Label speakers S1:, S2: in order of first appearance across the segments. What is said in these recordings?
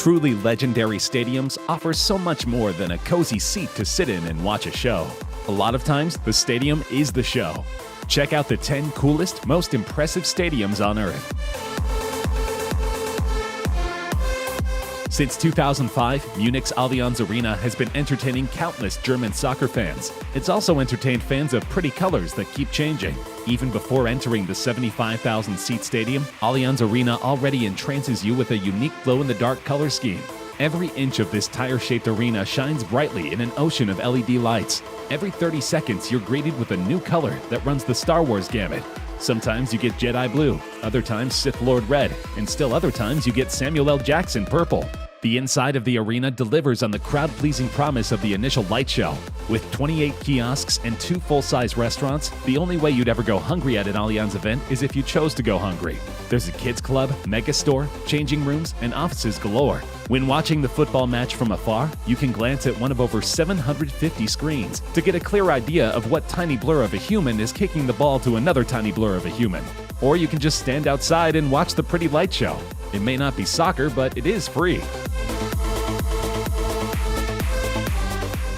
S1: Truly legendary stadiums offer so much more than a cozy seat to sit in and watch a show. A lot of times, the stadium is the show. Check out the 10 coolest, most impressive stadiums on Earth. Since 2005, Munich's Allianz Arena has been entertaining countless German soccer fans. It's also entertained fans of pretty colors that keep changing. Even before entering the 75,000-seat stadium, Allianz Arena already entrances you with a unique glow-in-the-dark color scheme. Every inch of this tire-shaped arena shines brightly in an ocean of LED lights. Every 30 seconds, you're greeted with a new color that runs the Star Wars gamut. Sometimes you get Jedi Blue, other times Sith Lord Red, and still other times you get Samuel L. Jackson Purple. The inside of the arena delivers on the crowd-pleasing promise of the initial light show. With 28 kiosks and 2 full-size restaurants, the only way you'd ever go hungry at an Allianz event is if you chose to go hungry. There's a kids club, mega store, changing rooms, and offices galore. When watching the football match from afar, you can glance at one of over 750 screens to get a clear idea of what tiny blur of a human is kicking the ball to another tiny blur of a human. Or you can just stand outside and watch the pretty light show. It may not be soccer, but it is free.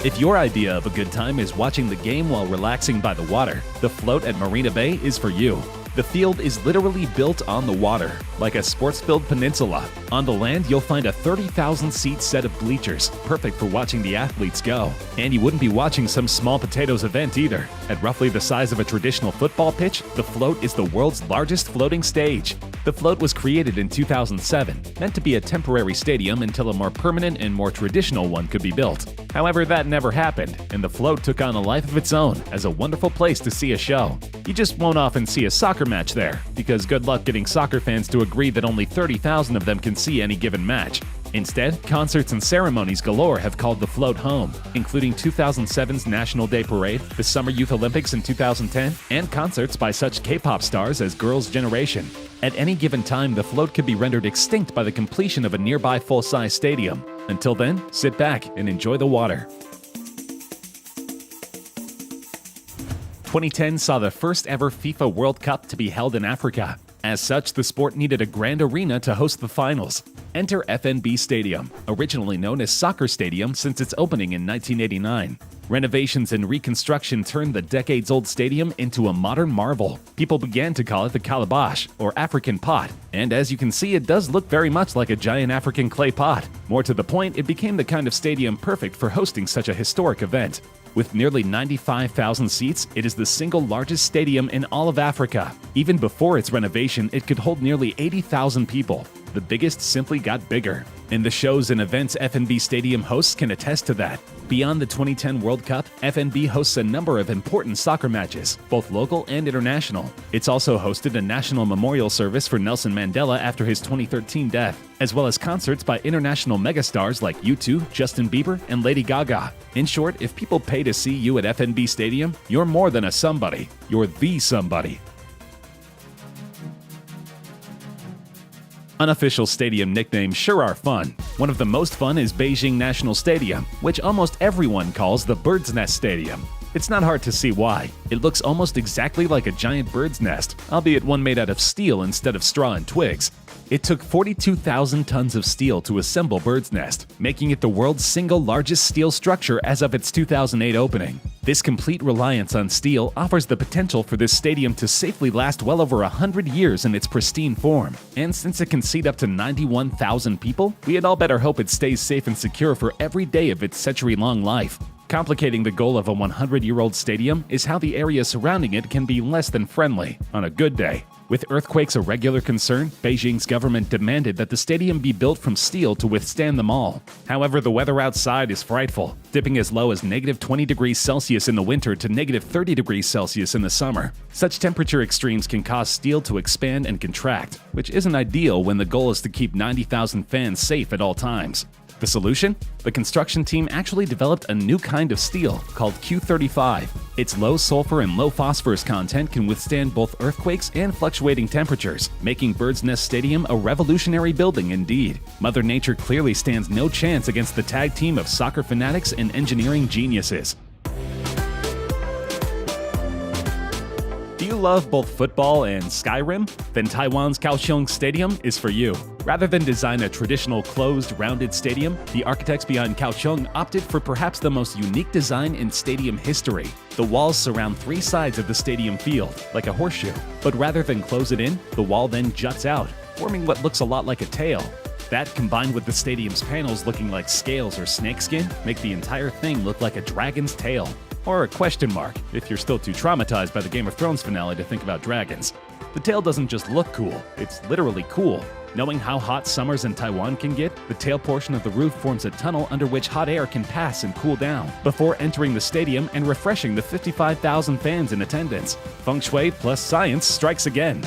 S1: If your idea of a good time is watching the game while relaxing by the water, the float at Marina Bay is for you. The field is literally built on the water, like a sports-filled peninsula. On the land, you'll find a 30,000-seat set of bleachers, perfect for watching the athletes go. And you wouldn't be watching some small potatoes event either. At roughly the size of a traditional football pitch, the float is the world's largest floating stage. The float was created in 2007, meant to be a temporary stadium until a more permanent and more traditional one could be built. However, that never happened, and the float took on a life of its own as a wonderful place to see a show. You just won't often see a soccer match there, because good luck getting soccer fans to agree that only 30,000 of them can see any given match. Instead, concerts and ceremonies galore have called the float home, including 2007's National Day Parade, the Summer Youth Olympics in 2010, and concerts by such K-pop stars as Girls' Generation. At any given time, the float could be rendered extinct by the completion of a nearby full-size stadium. Until then, sit back and enjoy the water. 2010 saw the first ever FIFA World Cup to be held in Africa. As such, the sport needed a grand arena to host the finals. Enter FNB Stadium, originally known as Soccer Stadium since its opening in 1989. Renovations and reconstruction turned the decades-old stadium into a modern marvel. People began to call it the calabash, or African pot, and as you can see, it does look very much like a giant African clay pot. More to the point, it became the kind of stadium perfect for hosting such a historic event. With nearly 95,000 seats, it is the single largest stadium in all of Africa. Even before its renovation, it could hold nearly 80,000 people. The biggest simply got bigger. And the shows and events FNB Stadium hosts can attest to that. Beyond the 2010 World Cup, FNB hosts a number of important soccer matches, both local and international. It's also hosted a national memorial service for Nelson Mandela after his 2013 death, as well as concerts by international megastars like U2, Justin Bieber, and Lady Gaga. In short, if people pay to see you at FNB Stadium, you're more than a somebody. You're the somebody. Unofficial stadium nicknames sure are fun. One of the most fun is Beijing National Stadium, which almost everyone calls the Bird's Nest Stadium. It's not hard to see why. It looks almost exactly like a giant bird's nest, albeit one made out of steel instead of straw and twigs. It took 42,000 tons of steel to assemble Bird's Nest, making it the world's single largest steel structure as of its 2008 opening. This complete reliance on steel offers the potential for this stadium to safely last well over 100 years in its pristine form. And since it can seat up to 91,000 people, we had all better hope it stays safe and secure for every day of its century-long life. Complicating the goal of a 100-year-old stadium is how the area surrounding it can be less than friendly on a good day. With earthquakes a regular concern, Beijing's government demanded that the stadium be built from steel to withstand them all. However, the weather outside is frightful, dipping as low as -20 degrees Celsius in the winter to -30 degrees Celsius in the summer. Such temperature extremes can cause steel to expand and contract, which isn't ideal when the goal is to keep 90,000 fans safe at all times. The solution? The construction team actually developed a new kind of steel called Q35. Its low sulfur and low phosphorus content can withstand both earthquakes and fluctuating temperatures, making Bird's Nest Stadium a revolutionary building indeed. Mother Nature clearly stands no chance against the tag team of soccer fanatics and engineering geniuses. Do you love both football and Skyrim? Then Taiwan's Kaohsiung Stadium is for you. Rather than design a traditional closed, rounded stadium, the architects behind Kaohsiung opted for perhaps the most unique design in stadium history. The walls surround three sides of the stadium field, like a horseshoe. But rather than close it in, the wall then juts out, forming what looks a lot like a tail. That, combined with the stadium's panels looking like scales or snakeskin, make the entire thing look like a dragon's tail. Or a question mark, if you're still too traumatized by the Game of Thrones finale to think about dragons. The tail doesn't just look cool, it's literally cool. Knowing how hot summers in Taiwan can get, the tail portion of the roof forms a tunnel under which hot air can pass and cool down, before entering the stadium and refreshing the 55,000 fans in attendance. Feng Shui plus science strikes again.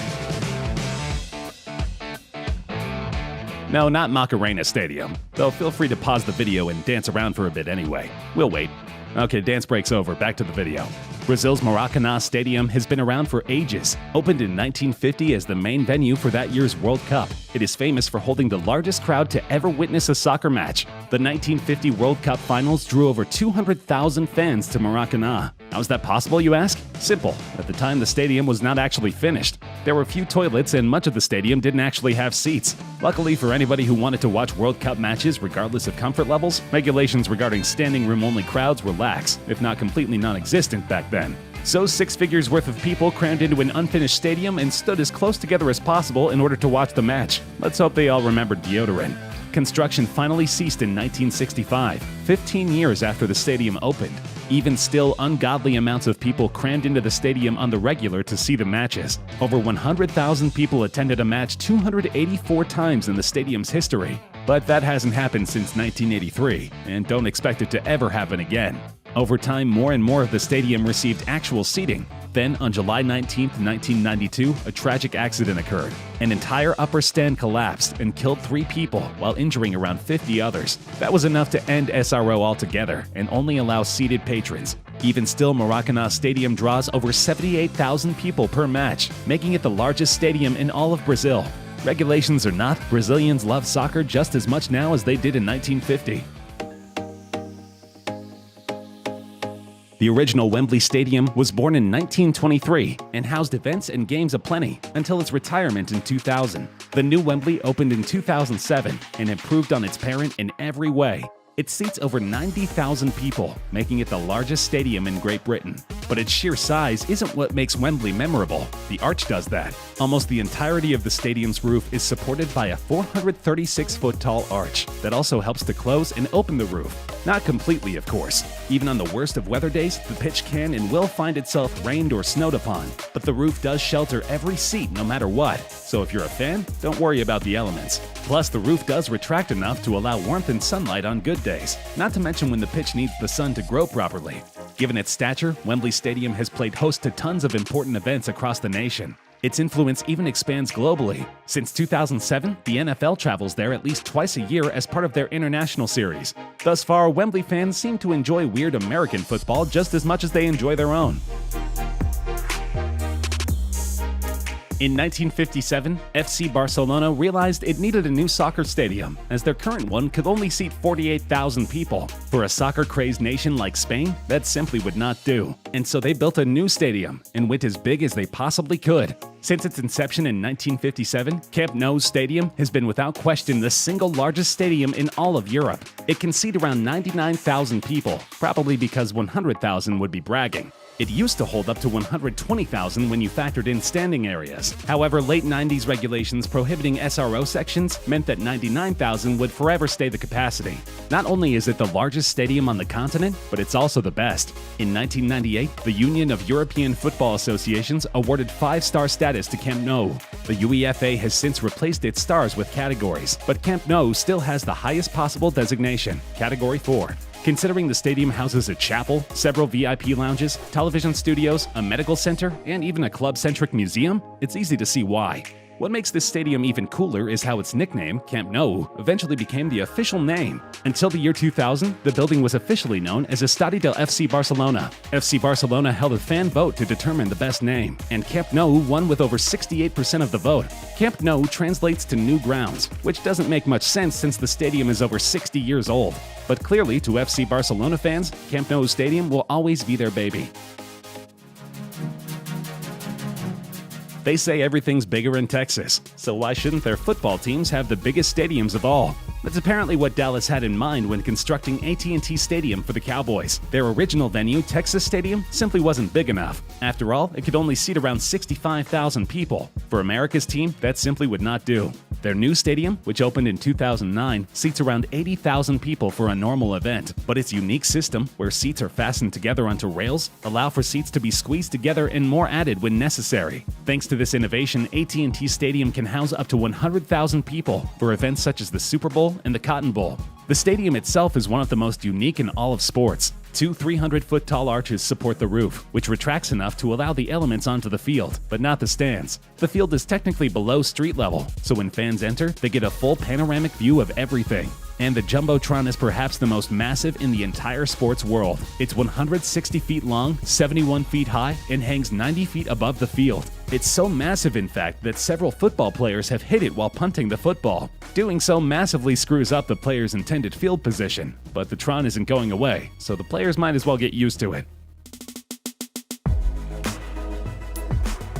S1: No, not Macarena Stadium, though feel free to pause the video and dance around for a bit anyway. We'll wait. Okay, dance break's over, back to the video. Brazil's Maracanã Stadium has been around for ages. Opened in 1950 as the main venue for that year's World Cup, it is famous for holding the largest crowd to ever witness a soccer match. The 1950 World Cup finals drew over 200,000 fans to Maracanã. How is that possible, you ask? Simple. At the time, the stadium was not actually finished. There were few toilets and much of the stadium didn't actually have seats. Luckily for anybody who wanted to watch World Cup matches regardless of comfort levels, regulations regarding standing room-only crowds were lax, if not completely non-existent back then. So 6 figures worth of people crammed into an unfinished stadium and stood as close together as possible in order to watch the match. Let's hope they all remembered deodorant. Construction finally ceased in 1965, 15 years after the stadium opened. Even still, ungodly amounts of people crammed into the stadium on the regular to see the matches. Over 100,000 people attended a match 284 times in the stadium's history. But that hasn't happened since 1983, and don't expect it to ever happen again. Over time, more and more of the stadium received actual seating. Then, on July 19, 1992, a tragic accident occurred. An entire upper stand collapsed and killed 3 people while injuring around 50 others. That was enough to end SRO altogether and only allow seated patrons. Even still, Maracanã Stadium draws over 78,000 people per match, making it the largest stadium in all of Brazil. Regulations or not, Brazilians love soccer just as much now as they did in 1950. The original Wembley Stadium was born in 1923 and housed events and games aplenty until its retirement in 2000. The new Wembley opened in 2007 and improved on its parent in every way. It seats over 90,000 people, making it the largest stadium in Great Britain. But its sheer size isn't what makes Wembley memorable. The arch does that. Almost the entirety of the stadium's roof is supported by a 436-foot-tall arch that also helps to close and open the roof. Not completely, of course. Even on the worst of weather days, the pitch can and will find itself rained or snowed upon. But the roof does shelter every seat no matter what. So if you're a fan, don't worry about the elements. Plus, the roof does retract enough to allow warmth and sunlight on good days, not to mention when the pitch needs the sun to grow properly. Given its stature, Wembley Stadium has played host to tons of important events across the nation. Its influence even expands globally. Since 2007, the NFL travels there at least twice a year as part of their international series. Thus far, Wembley fans seem to enjoy weird American football just as much as they enjoy their own. In 1957, FC Barcelona realized it needed a new soccer stadium, as their current one could only seat 48,000 people. For a soccer-crazed nation like Spain, that simply would not do. And so they built a new stadium, and went as big as they possibly could. Since its inception in 1957, Camp Nou Stadium has been without question the single largest stadium in all of Europe. It can seat around 99,000 people, probably because 100,000 would be bragging. It used to hold up to 120,000 when you factored in standing areas. However, late 90s regulations prohibiting SRO sections meant that 99,000 would forever stay the capacity. Not only is it the largest stadium on the continent, but it's also the best. In 1998, the Union of European Football Associations awarded 5-star status to Camp Nou. The UEFA has since replaced its stars with categories, but Camp Nou still has the highest possible designation, Category 4. Considering the stadium houses a chapel, several VIP lounges, television studios, a medical center, and even a club-centric museum, it's easy to see why. What makes this stadium even cooler is how its nickname, Camp Nou, eventually became the official name. Until the year 2000, the building was officially known as Estadio del FC Barcelona. FC Barcelona held a fan vote to determine the best name, and Camp Nou won with over 68% of the vote. Camp Nou translates to new grounds, which doesn't make much sense since the stadium is over 60 years old. But clearly, to FC Barcelona fans, Camp Nou Stadium will always be their baby. They say everything's bigger in Texas, so why shouldn't their football teams have the biggest stadiums of all? That's apparently what Dallas had in mind when constructing AT&T Stadium for the Cowboys. Their original venue, Texas Stadium, simply wasn't big enough. After all, it could only seat around 65,000 people. For America's team, that simply would not do. Their new stadium, which opened in 2009, seats around 80,000 people for a normal event, but its unique system, where seats are fastened together onto rails, allow for seats to be squeezed together and more added when necessary. Thanks to this innovation, AT&T Stadium can house up to 100,000 people for events such as the Super Bowl and the Cotton Bowl. The stadium itself is one of the most unique in all of sports. Two 300-foot-tall arches support the roof, which retracts enough to allow the elements onto the field, but not the stands. The field is technically below street level, so when fans enter, they get a full panoramic view of everything. And the Jumbotron is perhaps the most massive in the entire sports world. It's 160 feet long, 71 feet high, and hangs 90 feet above the field. It's so massive, in fact, that several football players have hit it while punting the football. Doing so massively screws up the player's intended field position. But the Tron isn't going away, so the players might as well get used to it.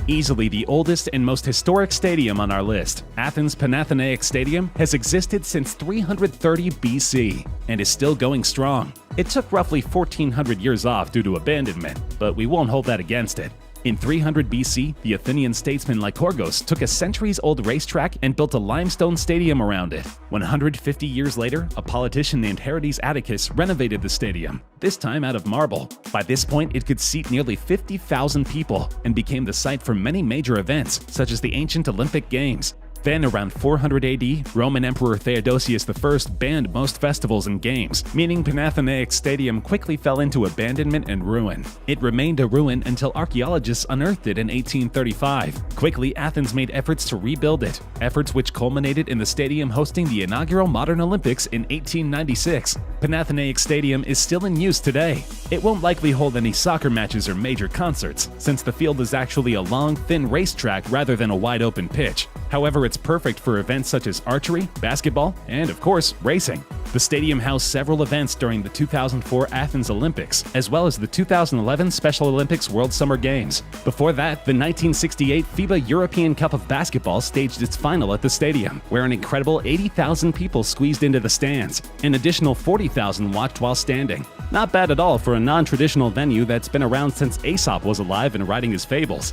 S1: Easily the oldest and most historic stadium on our list, Athens Panathinaikos Stadium has existed since 330 BC and is still going strong. It took roughly 1,400 years off due to abandonment, but we won't hold that against it. In 300 BC, the Athenian statesman Lycurgus took a centuries-old racetrack and built a limestone stadium around it. 150 years later, a politician named Herodes Atticus renovated the stadium, this time out of marble. By this point, it could seat nearly 50,000 people and became the site for many major events, such as the ancient Olympic Games. Then, around 400 AD, Roman Emperor Theodosius I banned most festivals and games, meaning Panathinaikos Stadium quickly fell into abandonment and ruin. It remained a ruin until archaeologists unearthed it in 1835. Quickly, Athens made efforts to rebuild it, efforts which culminated in the stadium hosting the inaugural Modern Olympics in 1896. Panathinaikos Stadium is still in use today. It won't likely hold any soccer matches or major concerts, since the field is actually a long, thin racetrack rather than a wide-open pitch. However, it's perfect for events such as archery, basketball, and of course, racing. The stadium housed several events during the 2004 Athens Olympics, as well as the 2011 Special Olympics World Summer Games. Before that, the 1968 FIBA European Cup of Basketball staged its final at the stadium, where an incredible 80,000 people squeezed into the stands. An additional 40,000 watched while standing. Not bad at all for a non-traditional venue that's been around since Aesop was alive and writing his fables.